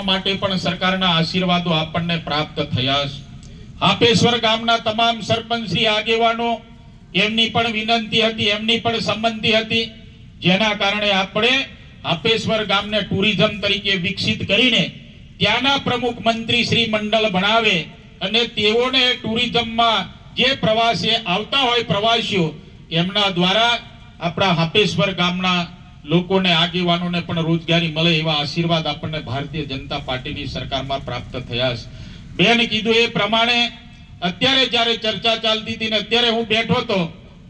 માટે પણ સરકારના આશીર્વાદો આપણને પ્રાપ્ત થયા છે. હાપેશ્વર ગામના તમામ સરપંચશ્રી આગેવાનો એમની પણ વિનંતી હતી, એમની પણ સંમતિ હતી, જેના કારણે આપણે હાપેશ્વર ગામને ટુરિઝમ તરીકે વિકસિત કરીને ત્યાંના પ્રમુખ મંત્રી શ્રી મંડળ બનાવે અને તેઓને ટુરિઝમમાં જે પ્રવાસે આવતા હોય પ્રવાસીઓ એમના દ્વારા આપણા હાપેશ્વર ગામના લોકોને આગેવાનોને પણ રોજગારી મળે એવા આશીર્વાદ આપણને ભારતીય જનતા પાર્ટીની સરકારમાં પ્રાપ્ત થયા છે. બેન કીધું એ પ્રમાણે અત્યારે જ્યારે ચર્ચા ચાલતી હતી ને અત્યારે હું બેઠો હતો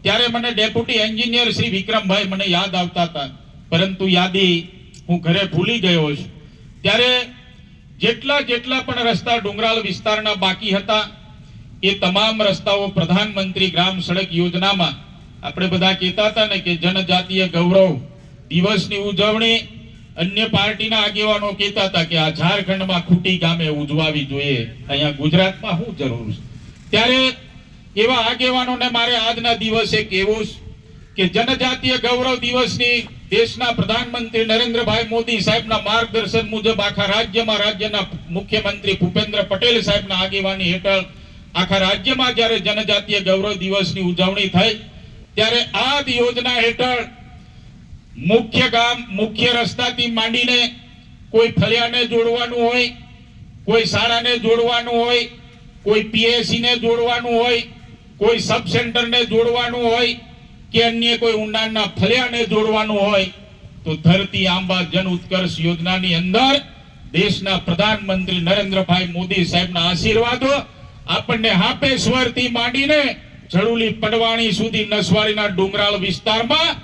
ત્યારે મને ડેપ્યુટી એન્જિનિયર શ્રી વિક્રમભાઈ મને યાદ આવતા હતા, પરંતુ યાદી હું ઘરે ભૂલી ગયો છું. ત્યારે જેટલા પણ રસ્તા ડુંગરાળ વિસ્તારના બાકી હતા એ તમામ રસ્તાઓ પ્રધાનમંત્રી ગ્રામ સડક યોજનામાં આપણે બધા કહેતા હતા ને કે જનજાતીય ગૌરવ દિવસની ઉજવણી અન્ય પાર્ટીના આગેવાનો કહેતા હતા કે આ ઝારખંડમાં ખૂટી ગામે ઉજવાવી જોઈએ, અહીંયા ગુજરાતમાં શું જરૂર છે. ત્યારે એવા આગેવાનોને મારે આજના દિવસે કહેવું કે જનજાતીય ગૌરવ દિવસની દેશના પ્રધાનમંત્રી નરેન્દ્રભાઈ મોદી સાહેબના માર્ગદર્શન મુજબ આખા રાજ્યના મુખ્યમંત્રી ભૂપેન્દ્ર પટેલ સાહેબના આગેવાની હેઠળ આખા રાજ્યમાં જ્યારે જનજાતીય ગૌરવ દિવસની ઉજવણી થઈ ત્યારે આ યોજના હેઠળ મુખ્ય રસ્તાથી માંડીને કોઈ ફળિયાને જોડવાનું હોય, કોઈ શાળાને જોડવાનું હોય, કોઈ પીએસસી ને જોડવાનું હોય, કોઈ સબ સેન્ટરને જોડવાનું હોય કે અન્ય કોઈ ઊંડાણના ફળિયાને જોડવાનું હોય તો ધરતી આંબા જન ઉત્કર્ષ યોજનાની અંદર દેશના પ્રધાનમંત્રી નરેન્દ્રભાઈ મોદી સાહેબના આશીર્વાદો આપણને હાપેશ્વરથી માંડીને ઝડુલી પડવાણી સુધી નસવાડીના ડુંગરાળ વિસ્તારમાં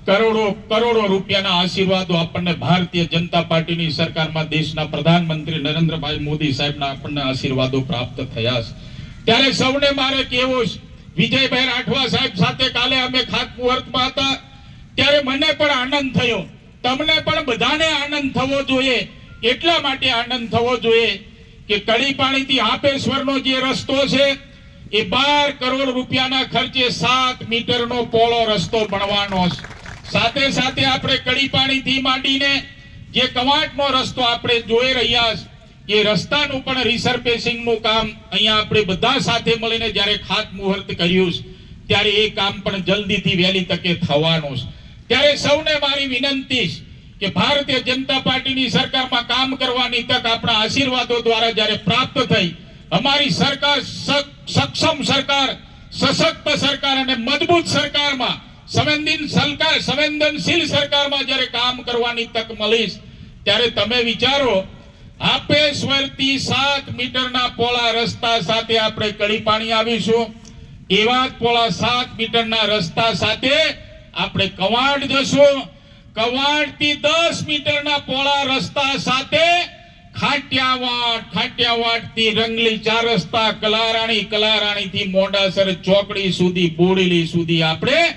કરોડો રૂપિયાના આશીર્વાદો આપણને ભારતીય જનતા પાર્ટીની સરકારમાં દેશના પ્રધાનમંત્રી નરેન્દ્રભાઈ મોદી સાહેબના આપણને આશીર્વાદો પ્રાપ્ત થયા છે. ત્યારે સૌને મારે કહેવું છે, વિજયભાઈ રાઠવા સાહેબ સાથે કાલે અમે ખાતમુહૂર્તમાં હતા ત્યારે મને પણ આનંદ થયો, તમને પણ બધાને આનંદ થવો જોઈએ. એટલા માટે આનંદ થવો જોઈએ કે કડીપાણીથી હાપેશ્વરનો જે રસ્તો છે એ 12 કરોડ રૂપિયાના ખર્ચે 7 મીટરનો પોળો રસ્તો બનવાનો છે. સાથે સાથે આપણે કડીપાણીથી માંડીને જે કવાંટનો રસ્તો આપણે જોઈ રહ્યા છે એ રસ્તાનું પણ રિસર્ફેસિંગનું કામ અહીંયા આપણે બધા સાથે મળીને જ્યારે ખાતમુહૂર્ત કર્યું છે ત્યારે એ કામ પણ જલ્દીથી વહેલી તકે થવાનું છે. ત્યારે સૌને મારી વિનંતી છે કે ભારતીય જનતા પાર્ટીની સરકારમાં કામ કરવાની તક આપણા આશીર્વાદો દ્વારા જ્યારે પ્રાપ્ત થઈ, અમારી સરકાર સક્ષમ સરકાર, સશક્ત સરકાર અને મજબૂત સરકારમાં સંવેદનશીલ સરકારમાં જ્યારે કામ કરવાની તક મળી ત્યારે તમે વિચારો હાપેશ્વરથી 7 મીટરના પોળા રસ્તા સાથે આપણે કડીપાણી આવીશું, એવા જ પોળા 7 મીટરના રસ્તા સાથે આપણે કવાંટ જશું, કવાંટથી 10 મીટરના પોળા રસ્તા સાથે ખાટિયાવાડથી રંગલી 4 રસ્તા, કલારાણીથી મોડાસર ચોકડી સુધી, બોડેલી સુધી આપણે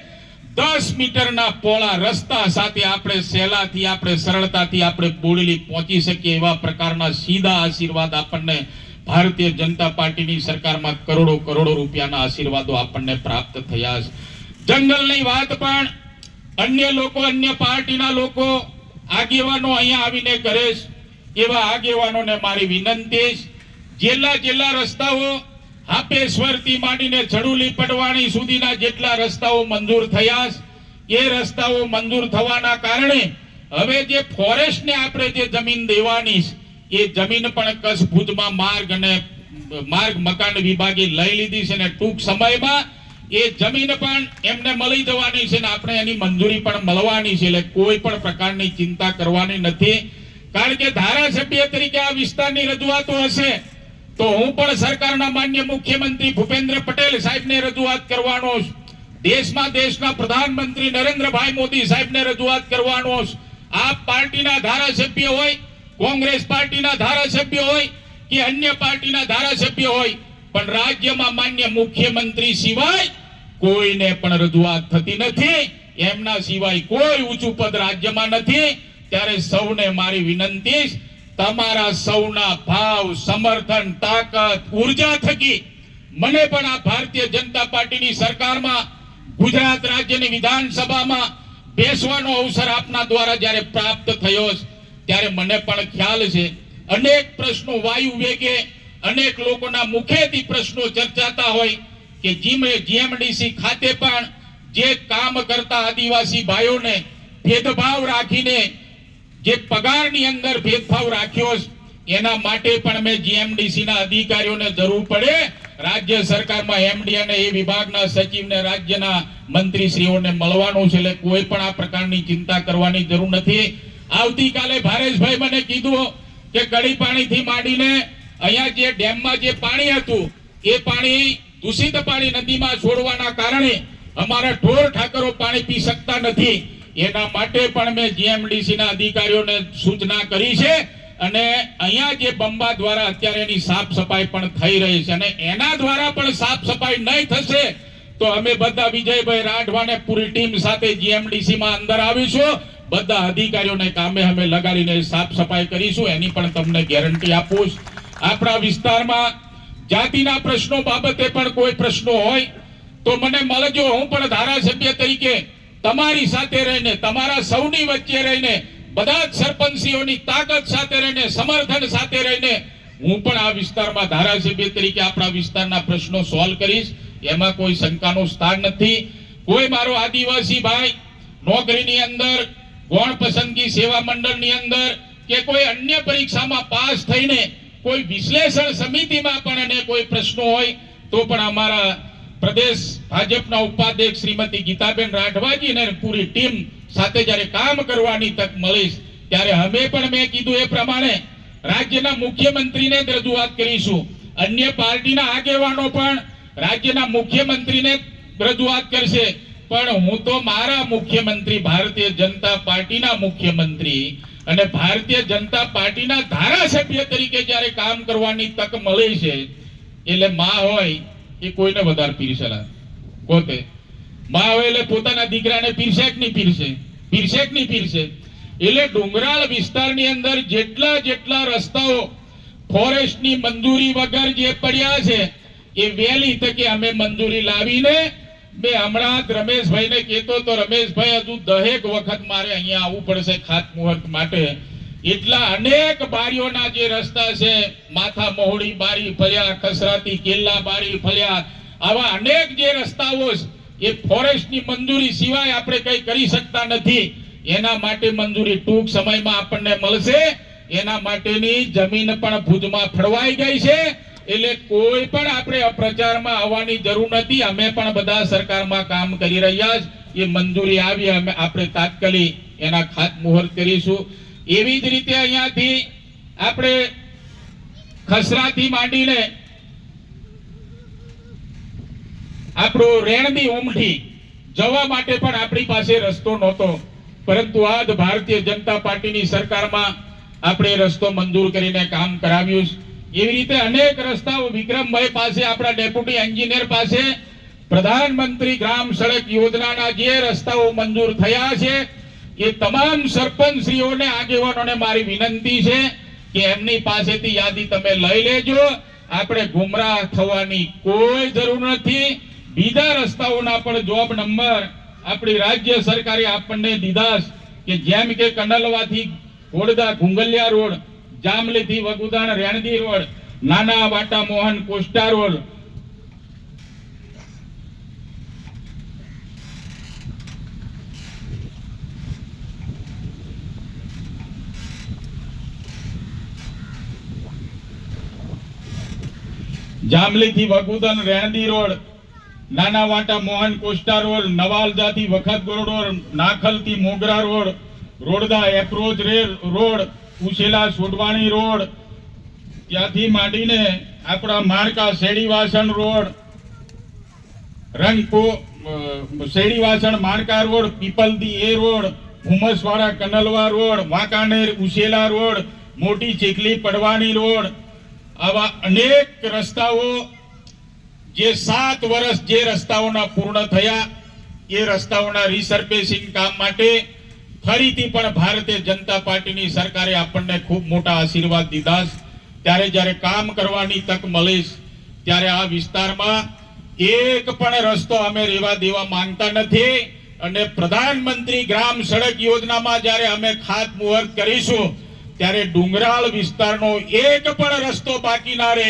10 મીટરના પોળા રસ્તા સાથે આપણે સહેલાથી આપણે સરળતાથી આપણે બોડેલી પહોંચી શકીએ એવા પ્રકારના સીધા આશીર્વાદ આપણને ભારતીય જનતા પાર્ટીની સરકારમાં કરોડો રૂપિયાના આશીર્વાદો આપણને પ્રાપ્ત થયા છે. જંગલની વાત પણ અન્ય પાર્ટીના લોકો આગેવાનો અહીંયા આવીને કરે છે. એવા આગેવાનોને મારી વિનંતી છે, જેટલા રસ્તાઓ હાપેશ્વરથી માંડીને ઝડુલી પડવાણી સુધીના જેટલા રસ્તાઓ મંજૂર થયા એ રસ્તાઓ મંજૂર થવાના કારણે હવે જે ફોરેસ્ટને આપણે જે જમીન દેવાની એ જમીન પણ કચ્છ ભુજમાં માર્ગ મકાન વિભાગે લઈ લીધી છે અને ટૂંક સમયમાં એ જમીન પણ એમને મળી જવાની છે ને આપણે એની મંજૂરી પણ મળવાની છે. એટલે કોઈ પણ પ્રકારની ચિંતા કરવાની નથી. કારણ કે ધારાસભ્ય તરીકે આ વિસ્તારની રજૂઆતો હશે તો હું પણ સરકારના માન્ય મુખ્યમંત્રી ભૂપેન્દ્ર પટેલ સાહેબને રજૂઆત કરવાનો છું, દેશના પ્રધાનમંત્રી નરેન્દ્રભાઈ મોદી સાહેબને રજૂઆત કરવાનો છું. આપ પાર્ટીના ધારાસભ્ય હોય, કોંગ્રેસ પાર્ટીના ધારાસભ્ય હોય કે અન્ય પાર્ટીના ધારાસભ્ય હોય, પણ રાજ્યમાં માન્ય મુખ્યમંત્રી સિવાય કોઈને પણ રજૂઆત થતી નથી. એમના સિવાય કોઈ ઊંચું પદ રાજ્યમાં નથી. ત્યારે સૌને મારી વિનંતી, તમારા સૌના ભાવ, સમર્થન, તાકાત, ઉર્જા થકી મને પણ આ ભારતીય જનતા પાર્ટીની સરકારમાં ગુજરાત રાજ્યની વિધાનસભામાં બેસવાનો અવસર આપના દ્વારા જ્યારે પ્રાપ્ત થયો ત્યારે મને પણ ખ્યાલ છે અનેક પ્રશ્નો વાયુ વેગે અનેક લોકોના મુખેથી પ્રશ્નો ચર્ચાતા હોય કે જીએમડીસી ખાતે પણ જે કામ કરતા આદિવાસી ભાઈઓને ભેદભાવ રાખીને જે પગારની અંદર ભેદભાવ રાખ્યો એના માટે પણ મેં જીએમડીસી ના અધિકારીઓને જરૂર પડે રાજ્ય સરકારમાં એમડી અને એ વિભાગના સચિવને રાજ્યના મંત્રીશ્રીઓને મળવાનું છે. એટલે કોઈ પણ આ પ્રકારની ચિંતા કરવાની જરૂર નથી. આવતીકાલે ભારેશભાઈ મને કીધું કે ગળી પાણીથી માંડીને અહીંયા જે ડેમમાં જે પાણી હતું એ પાણી દૂષિત પાણી નદીમાં છોડવાના કારણે અમારા ઢોર ઠાકરો પાણી પી શકતા નથી. એના માટે પણ મેં જીએમડીસી ના અધિકારીઓને સૂચના કરી છે અને અહીંયા જે બંબા દ્વારા અત્યારે એની સાફ સફાઈ પણ થઈ રહી છે અને એના દ્વારા પણ સાફ સફાઈ નહીં થશે તો અમે બધા વિજયભાઈ રાઠવાને પૂરી ટીમ સાથે જીએમડીસી માં અંદર આવીશું. બધા અધિકારીઓને કામે અમે લગાડીને સાફ સફાઈ કરીશું. એની પણ તમને ગેરંટી આપું. આપણા વિસ્તારમાં જાતિના પ્રશ્નો બાબતે પણ કોઈ પ્રશ્નો હોય તો મને મળજો. હું પણ ધારાસભ્ય તરીકે તમારી સાથે રહીને તમારા સૌની વચ્ચે રહીને બધા જ સરપંચીઓની તાકાત સાથે રહીને સમર્થન સાથે રહીને હું પણ આ વિસ્તારમાં ધારાસભ્ય તરીકે આપણા વિસ્તારના પ્રશ્નો સોલ્વ કરીશ. એમાં કોઈ શંકાનું સ્થાન નથી. કોઈ મારો આદિવાસી ભાઈ નોકરીની અંદર ગૌણ પસંદગી સેવા મંડળની અંદર કે કોઈ અન્ય પરીક્ષામાં પાસ થઈને કોઈ વિશ્લેષણ સમિતિમાં પણ એને કોઈ પ્રશ્નો હોય તો પણ અમારા પ્રદેશ ભાજપના ઉપાધ્યક્ષ શ્રીમતી ગીતાબેન રાઠવાજી અને પૂરી ટીમ સાથે જ્યારે કામ કરવાની તક મળીશ ત્યારે અમે પણ મેં કીધું એ પ્રમાણે રાજ્યના મુખ્યમંત્રીને જ રજૂઆત કરીશું. અન્ય પાર્ટીના આગેવાનો પણ રાજ્યના મુખ્યમંત્રીને રજૂઆત કરશે. પણ હું તો મારા મુખ્યમંત્રી ભારતીય જનતા પાર્ટીના મુખ્યમંત્રી અને ભારતીય જનતા પાર્ટીના ધારાસભ્ય તરીકે જ્યારે કામ કરવાની તક મળે છે એટલે માં હોય એ કોઈને વધારે પીરસેલા પોતે માં હોય એટલે પોતાના દીકરાને પીરસે કે નહીં પીરસે? પીરસે કે નહીં પીરસે? એટલે ડુંગરાળ વિસ્તારની અંદર જેટલા રસ્તાઓ ફોરેસ્ટની મંજૂરી વગર જે પડ્યા છે એ વહેલી તકે અમે મંજૂરી લાવીને મેં હમણાં રમેશભાઈને કહેતો તો રમેશભાઈ હજુ દહેક વખત મારે અહીંયા આવવું પડશે ખાતમુહૂર્ત માટે. એટલા અનેક બારીઓના જે રસ્તા છે માથા મહોડી બારી ફળ્યા, ખસરાતી કેલ્લા બારી ફળ્યા, આવા અનેક જે રસ્તાઓ એ ફોરેસ્ટની મંજૂરી સિવાય આપણે કઈ કરી શકતા નથી. એના માટે મંજૂરી ટૂંક સમયમાં આપણને મળશે. એના માટેની જમીન પણ ભુજમાં ફળવાઈ ગઈ છે. એટલે કોઈ પણ આપણે અપ્રચારમાં આવવાની જરૂર નથી. અમે પણ બધા સરકારમાં કામ કરી રહ્યા છીએ. એ મંજૂરી આવી આપણે તાત્કાલિક એના ખાતમુહૂર્ત કરીશું. એવી જ રીતે અહીંયાથી આપણે ખસરાથી માંડીને આપણો રેણની ઉમઠી જવા માટે પણ આપણી પાસે રસ્તો નહોતો, પરંતુ આજ ભારતીય જનતા પાર્ટીની સરકારમાં આપણે રસ્તો મંજૂર કરીને કામ કરાવ્યું. એવી રીતે અનેક રસ્તાઓ વિક્રમભાઈ પાસે આપણા ડેપ્યુટી એન્જિનિયર પાસે પ્રધાનમંત્રી ગ્રામ સડક યોજનાના જે રસ્તાઓ મંજૂર થયા છે એ તમામ સરપંચશ્રીઓને આગેવાનોને મારી વિનંતી છે કે એમની પાસેથી યાદી તમે લઈ લેજો. આપણે ગુમરાહ થવાની કોઈ જરૂર નથી. બીજા રસ્તાઓના પણ જોબ નંબર આપણી રાજ્ય સરકારે આપણને દીધા કે જેમ કે કંડલવાથી ઘોડદા ઘુંગલિયા રોડ, જામલીથી વગુદાણ રેણદી રોડ, નાના વાટા મોહન કોસ્ટા રોડ, જામલીથી વગુદાણ રેણદી રોડ, નાના વાટા મોહન કોસ્ટા રોડ, નવાલદાથી વખતગોળ રોડ, નાખલથી મોગરા રોડ, રોડદા એપ્રોચ રોડ, ઉછેલા સોડવાણી રોડ, ત્યાંથી માંડીને આપણા માણકા શેડીવાસણ રોડ, રંગપો શેડીવાસણ માણકા રોડ, પીપલદી એ રોડ, હુમસવાડા કનલવા રોડ, વાંકાનેર ઉછેલા રોડ, મોટી ચીખલી પડવાની રોડ, આવા અનેક રસ્તાઓ જે 7 વર્ષ જે રસ્તાઓના પૂર્ણ થયા એ રસ્તાઓના રિસર્ફેસિંગ કામ માટે ફરીથી પણ ભારતીય જનતા પાર્ટીની સરકારે આપણને ખૂબ મોટા આશીર્વાદ દીધા. ત્યારે જ્યારે કામ કરવાની તક મળીશ ત્યારે આ વિસ્તારમાં એક પણ રસ્તો અમે રેવા દેવા માંગતા નથી. અને પ્રધાનમંત્રી ગ્રામ સડક યોજનામાં જ્યારે અમે ખાતમુહૂર્ત કરીશું ત્યારે ડુંગરાળ વિસ્તારનો એક પણ રસ્તો બાકી ના રહે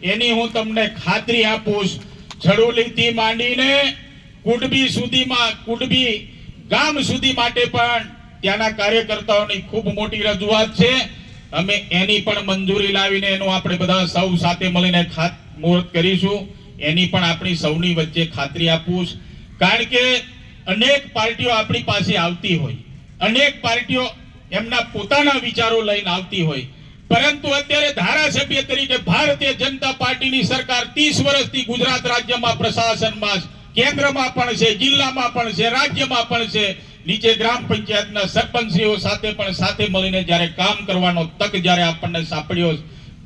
એની હું તમને ખાતરી આપું. છડોલીથી માંડીને કુડબી સુધીમાં, કુડબી ગામ સુધી માટે પણ ત્યાંના કાર્યકર્તાઓની ખૂબ મોટી રજૂઆત છે. અમે એની પણ મંજૂરી લાવીને એનું આપણે બધા સૌ સાથે મળીને ખાતમુહૂર્ત કરીશું. એની પણ આપણી સૌની વચ્ચે ખાતરી આપું. કારણ કે અનેક પાર્ટીઓ આપણી પાસે આવતી હોય, અનેક પાર્ટીઓ એમના પોતાના વિચારો લઈને આવતી હોય, પરંતુ અત્યારે ધારાસભ્ય તરીકે ભારતીય જનતા પાર્ટીની સરકાર 30 વર્ષથી ગુજરાત રાજ્યમાં પ્રશાસનમાં, કેન્દ્રમાં પણ છે, જિલ્લામાં પણ છે, રાજ્યમાં પણ છે. નીચે ગ્રામ પંચાયતના સરપંચીઓ સાથે પણ સાથે મળીને જ્યારે કામ કરવાનો તક જ્યારે આપણને સાંપડ્યો,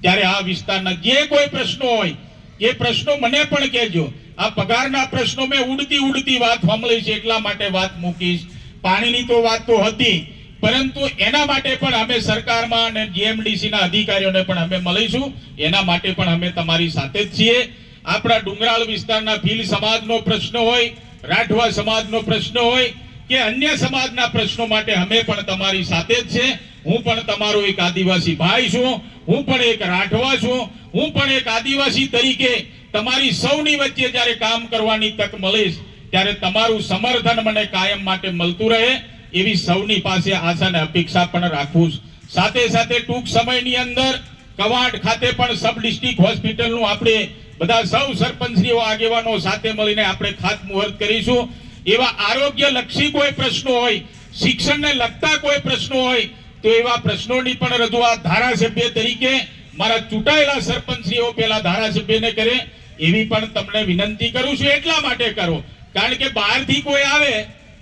ત્યારે આ વિસ્તારના જે કોઈ પ્રશ્નો હોય એ પ્રશ્નો મને પણ કહેજો. આ પગારના પ્રશ્નો મેં ઉડતી વાત સાંભળી છે એટલા માટે વાત મૂકીશ. પાણીની તો વાત તો હતી, પરંતુ એના માટે પણ અમે સરકારમાં અને જીએમડીસી ના અધિકારીઓને પણ અમે મળીશું. એના માટે પણ અમે તમારી સાથે જ છીએ. આપણા ડુંગરાળ વિસ્તારના ભીલ સમાજનો પ્રશ્ન હોય, રાઠવા સમાજનો પ્રશ્ન હોય કે અન્ય સમાજના પ્રશ્નો માટે અમે પણ તમારી સાથે જ છે. હું પણ તમારો એક આદિવાસી ભાઈ છું, હું પણ એક રાઠવા છું, હું પણ એક આદિવાસી તરીકે તમારી સૌની વચ્ચે જ્યારે કામ કરવાની તક મળીશ ત્યારે તમારું સમર્થન મને કાયમ માટે મળતું રહે એવી સૌની પાસે આશા અને અપેક્ષા પણ રાખું. સાથે સાથે ટૂંક સમયની અંદર કવાંટ ખાતે પણ સબ ડિસ્ટ્રિક્ટ હોસ્પિટલનું આપણે બધા સૌ સરપંચીઓ આગેવાનો સાથે મળીને આપણે ખાતમુહૂર્ત કરીશું. એવા આરોગ્ય લક્ષી કોઈ પ્રશ્નો હોય, શિક્ષણને લગતા કોઈ પ્રશ્નો હોય તો એવા પ્રશ્નોની પણ રજૂઆત ધારાસભ્ય તરીકે મારા ચૂંટાયેલા સરપંચીઓ પેલા ધારાસભ્યને કરે એવી પણ તમને વિનંતી કરું છું. એટલા માટે કરો કારણ કે બહારથી કોઈ આવે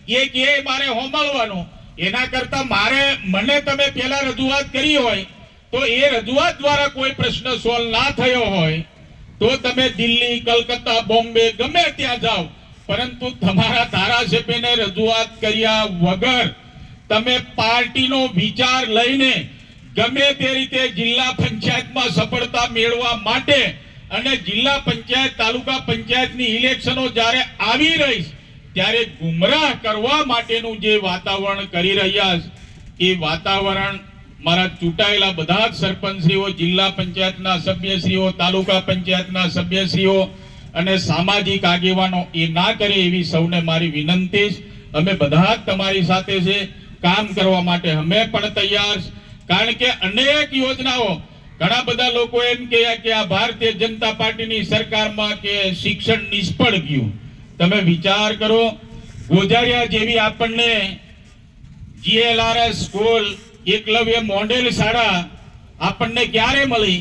એ કે મારે હોંભળવાનું, એના કરતા મને તમે પેલા રજૂઆત કરી હોય તો એ રજૂઆત દ્વારા કોઈ પ્રશ્ન સોલ્વ ના થયો હોય તો તમે દિલ્હી, કલકત્તા, બોમ્બે ગમે ત્યાં જાઓ, પરંતુ તમારા ધારાસભ્યને રજૂઆત કર્યા વગર તમે પાર્ટીનો વિચાર લઈને ગમે તે રીતે જિલ્લા પંચાયતમાં સફળતા મેળવવા માટે અને જિલ્લા પંચાયત, તાલુકા પંચાયતની ઇલેક્શનો જ્યારે આવી રહી ત્યારે ગુમરાહ કરવા માટેનું જે વાતાવરણ કરી રહ્યા છે એ વાતાવરણ મારા ચૂંટાયેલા બધા જ સરપંચશ્રીઓ, જિલ્લા પંચાયતના સભ્યશ્રીઓ, તાલુકા પંચાયતના સભ્યશ્રીઓ અને સામાજિક આગેવાનો એ ના કરે એવી સૌને મારી વિનંતી. અમે બધા જ તમારી સાથે છે, કામ કરવા માટે અમે પણ તૈયાર. કારણ કે અનેક યોજનાઓ, ઘણા બધા લોકો એમ કહે કે આ ભારતીય જનતા પાર્ટીની સરકારમાં કે શિક્ષણ નિષ્ફળ ગયું. તમે વિચાર કરો, ગોજારિયા જેવી આપણને GLRS સ્કૂલ, એકલવ્ય મોડેલ શાળા આપણને ક્યારે મળી?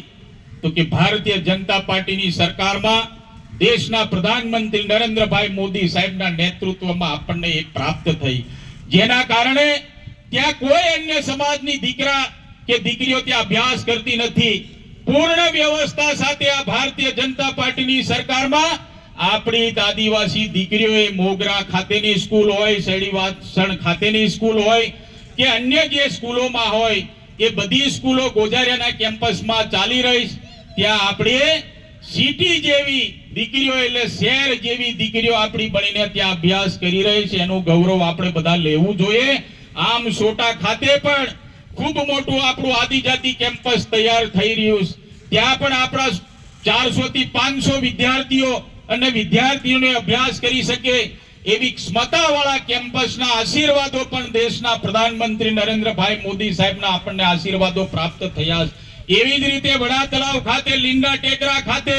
તો કે ભારતીય જનતા પાર્ટીની સરકારમાં દેશના પ્રધાનમંત્રી નરેન્દ્રભાઈ મોદી સાહેબના નેતૃત્વમાં આપણને એ પ્રાપ્ત થઈ, જેના કારણે ત્યાં કોઈ અન્ય સમાજની દીકરા કે દીકરીઓ ત્યાં અભ્યાસ કરતી નથી. પૂર્ણ વ્યવસ્થા સાથે આ ભારતીય જનતા પાર્ટીની સરકારમાં આપણી આદિવાસી દીકરીઓએ મોગરા ખાતેની સ્કૂલ હોય, શેડીવાસણ ખાતેની સ્કૂલ હોય કે અન્ય જે સ્કૂલોમાં હોય એ બધી સ્કૂલો ગોજારિયાના કેમ્પસમાં ચાલી રહી. ત્યાં આપણે સિટી જેવી દીકરીઓ એટલે શહેર જેવી દીકરીઓ આપણી બનીને ત્યાં અભ્યાસ કરી રહી છે. એનું ગૌરવ આપણે બધા લેવું જોઈએ. આમ સોટા ખાતે પણ ખૂબ મોટું આપણું આદિજાતિ કેમ્પસ તૈયાર થઈ રહ્યું છે. ત્યાં પણ આપણા 400 થી 500 વિદ્યાર્થીઓ અને વિદ્યાર્થીઓને અભ્યાસ કરી શકે એવી ક્ષમતાવાળા કેમ્પસના આશીર્વાદો પણ દેશના પ્રધાનમંત્રી નરેન્દ્રભાઈ મોદી સાહેબના આપણને આશીર્વાદો પ્રાપ્ત થયા છે. એવી જ રીતે વડા તળાવ ખાતે, લીંડા ટેકરા ખાતે,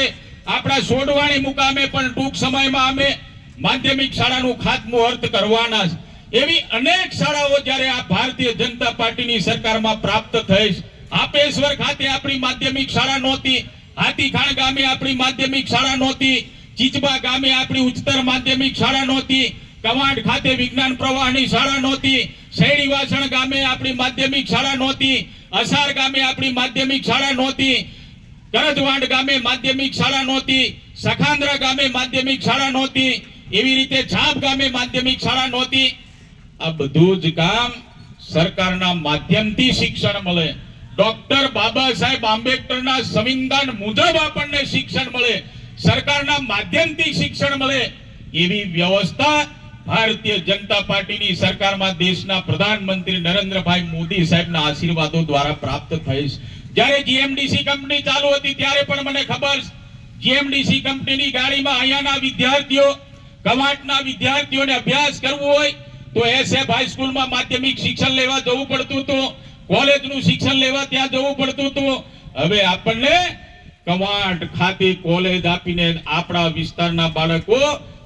આપણા સોડવાણી મુકામે પણ ટૂંક સમયમાં અમે માધ્યમિક શાળાનું ખાતમુહૂર્ત કરવાના છે. એવી અનેક શાળાઓ જ્યારે આ ભારતીય જનતા પાર્ટીની સરકારમાં પ્રાપ્ત થઈ. આપેશ્વર ખાતે આપણી માધ્યમિક શાળા નહોતી, હાથીખાણ ગામે આપણી માધ્યમિક શાળા નહોતી, ચીચબા ગામે આપણી ઉચ્ચતર માધ્યમિક શાળા નહોતી, કવાંટ ખાતે વિજ્ઞાન પ્રવાહની શાળા નહોતી, શેડીવાસણ ગામે આપણી માધ્યમિક શાળા નહોતી, અસાર ગામે આપણી માધ્યમિક શાળા નહોતી, કરજવાંડ ગામે માધ્યમિક શાળા નહોતી, સખાન્દ્રા ગામે માધ્યમિક શાળા નહોતી, એવી રીતે છાપ ગામે માધ્યમિક શાળા નહોતી. આ બધું જ કામ સરકારના માધ્યમથી શિક્ષણ મળે. ડોક્ટર બાબા સાહેબ આંબેડકરના સંવિધાન મુજબ આપણને શિક્ષણ મળે, સરકારના માધ્યમથી શિક્ષણ મળે એવી વ્યવસ્થા ભારતીય જનતા પાર્ટીની સરકારમાં દેશના પ્રધાનમંત્રી નરેન્દ્રભાઈ મોદી સાહેબના આશીર્વાદો દ્વારા પ્રાપ્ત થઈ છે. જ્યારે જીએમડીસી કંપની ચાલુ હતી ત્યારે પણ મને ખબર છે, જીએમડીસી કંપનીની ગાડીમાં અહીંયાના વિદ્યાર્થીઓ, કવાંટના વિદ્યાર્થીઓને અભ્યાસ કરવો હોય તો એસએફ હાઈસ્કૂલમાં માધ્યમિક શિક્ષણ લેવા જવું પડતું હતું, કોલેજનું શિક્ષણ લેવા ત્યાં જવું પડતું હતું. હવે આપણને કવાંટ ખાતે કોલેજ આપીને આપણા વિસ્તારના બાળકો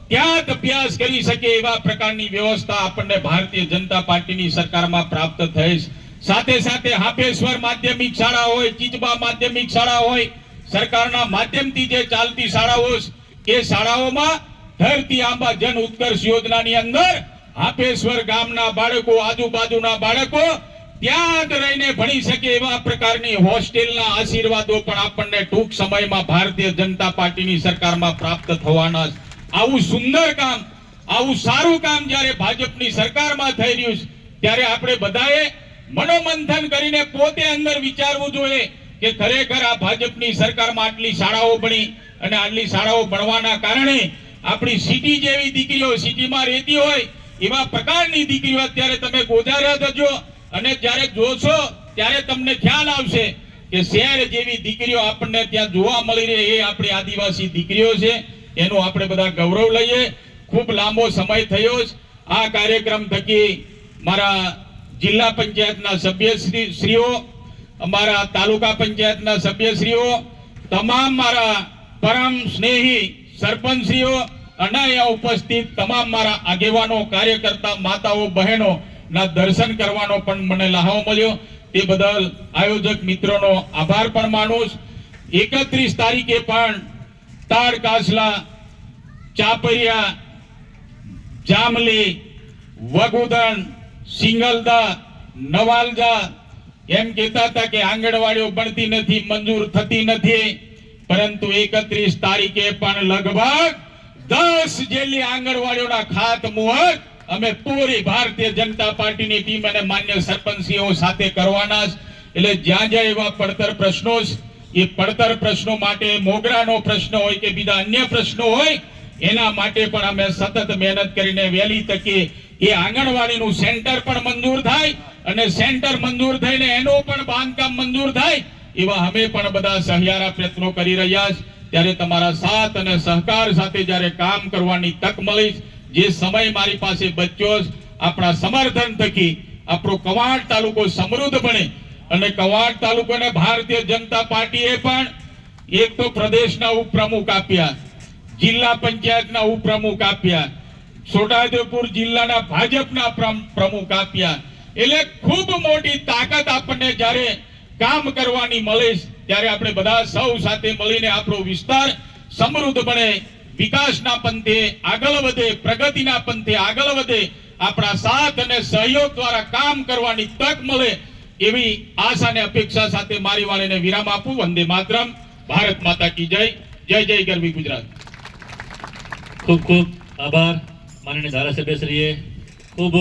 ત્યાં જ અભ્યાસ કરી શકે એવા પ્રકારની વ્યવસ્થા આપણને ભારતીય જનતા પાર્ટીની સરકારમાં પ્રાપ્ત થઈ છે. સાથે સાથે હાપેશ્વર માધ્યમિક શાળા હોય, ચીચબા માધ્યમિક શાળા હોય, સરકારના માધ્યમથી જે ચાલતી શાળાઓ છે, એ શાળાઓમાં ધરતી આંબા જન ઉત્કર્ષ યોજનાની અંદર હાપેશ્વર ગામના બાળકો, આજુબાજુના બાળકો ત્યાં જ રહીને ભણી શકે એવા પ્રકારની હોસ્ટેલના આશીર્વાદો પણ આપણને ટૂંક સમયમાં ભારતીય જનતા પાર્ટીની સરકારમાં પ્રાપ્ત થવાના છે. આવું સુંદર કામ, આવું સારું કામ જ્યારે ભાજપની સરકારમાં થઈ રહ્યું છે ત્યારે આપણે બધાએ મનોમંથન કરીને પોતે અંદર વિચારવું જોઈએ કે ખરેખર આ ભાજપની સરકારમાં આટલી શાળાઓ બની અને આટલી શાળાઓ બનવાના કારણે આપણી સિટી જેવી દીકરીઓ, સિટીમાં રહેતી હોય એવા પ્રકારની દીકરીઓ અત્યારે તમે ગોજાર્યા થજો અને જ્યારે જોશો ત્યારે તમને ખ્યાલ આવશે કે શહેર જેવી દીકરીઓ આપણને ત્યાં જોવા મળી રહે એ આપણી આદિવાસી દીકરીઓ છે. એનું આપણે બધા ગૌરવ લઈએ. ખૂબ લાંબો સમય થયો છે. આ કાર્યક્રમ થકી મારા જિલ્લા પંચાયતના સભ્યશ્રીઓ, અમારા તાલુકા પંચાયતના સભ્યશ્રીઓ, તમામ મારા પરમ સ્નેહી સરપંચશ્રીઓ અને અહીંયા ઉપસ્થિત તમામ મારા આગેવાનો, કાર્યકર્તા, માતાઓ, બહેનો ના દર્શન કરવાનો પણ મને લહાવો મળ્યો. તે બદલ આયોજક મિત્રોનો આભાર પણ માનું છું. 31 તારીખે પણ તાડકાસલા, ચાપરિયા, જામલી, વગુદણ, સિંગલદા, નવાલજા એમ કહેતા હતા કે આંગણવાડીઓ બનતી નથી, મંજૂર થતી નથી, પરંતુ 31 તારીખે પણ લગભગ 10 જેટલી આંગણવાડીઓના ખાતમુહૂર્ત અમે પૂરી ભારતીય જનતા પાર્ટીની ટીમ અને માન્ય સરપંચીઓ સાથે કરવાના છે. એટલે જ્યાં જ્યાં એવા પડતર પ્રશ્નો છે, એ પડતર પ્રશ્નો માટે મોગરાનો પ્રશ્ન હોય કે બીજા અન્ય પ્રશ્નો હોય, એના માટે પણ અમે સતત મહેનત કરીને વહેલી તકે એ આંગણવાડીનું સેન્ટર પણ મંજૂર થાય અને સેન્ટર મંજૂર થઈને એનું પણ બાંધકામ મંજૂર થાય એવા અમે પણ બધા સહિયારા પ્રયત્નો કરી રહ્યા છે. ત્યારે તમારા સાથ અને સહકાર સાથે જ્યારે કામ કરવાની તક મળી, જે સમય મારી પાસે બચ્યો, આપણા સમર્થન થકી આપણો કવાંટ તાલુકો સમૃદ્ધ બને અને કવાંટ તાલુકાને ભારતીય જનતા પાર્ટીએ પણ એક તો પ્રદેશના ઉપપ્રમુખ આપ્યા, જિલ્લા પંચાયતના ઉપપ્રમુખ આપ્યા, છોટાઉદેપુર જિલ્લાના ભાજપના પ્રમુખ આપ્યા. એટલે ખૂબ મોટી તાકાત આપણને જ્યારે કામ કરવાની મળે ત્યારે આપણે બધા સૌ સાથે મળીને આપણો વિસ્તાર સમૃદ્ધ બને, વિકાસના પંથે આગળ વધે, પ્રગતિના પંથે આગળ વધે, આપણા સાથ અને સહયોગ દ્વારા કામ કરવાની તક મળે એવી આશા અને અપેક્ષા સાથે મારી વાણીને વિરામ આપું. વંદે માતરમ. ભારત માતા કી જય. જય જય ગરવી ગુજરાત. ખૂબ ખૂબ આભાર માનનીય ધારાસભ્યશ્રીએ ખૂબ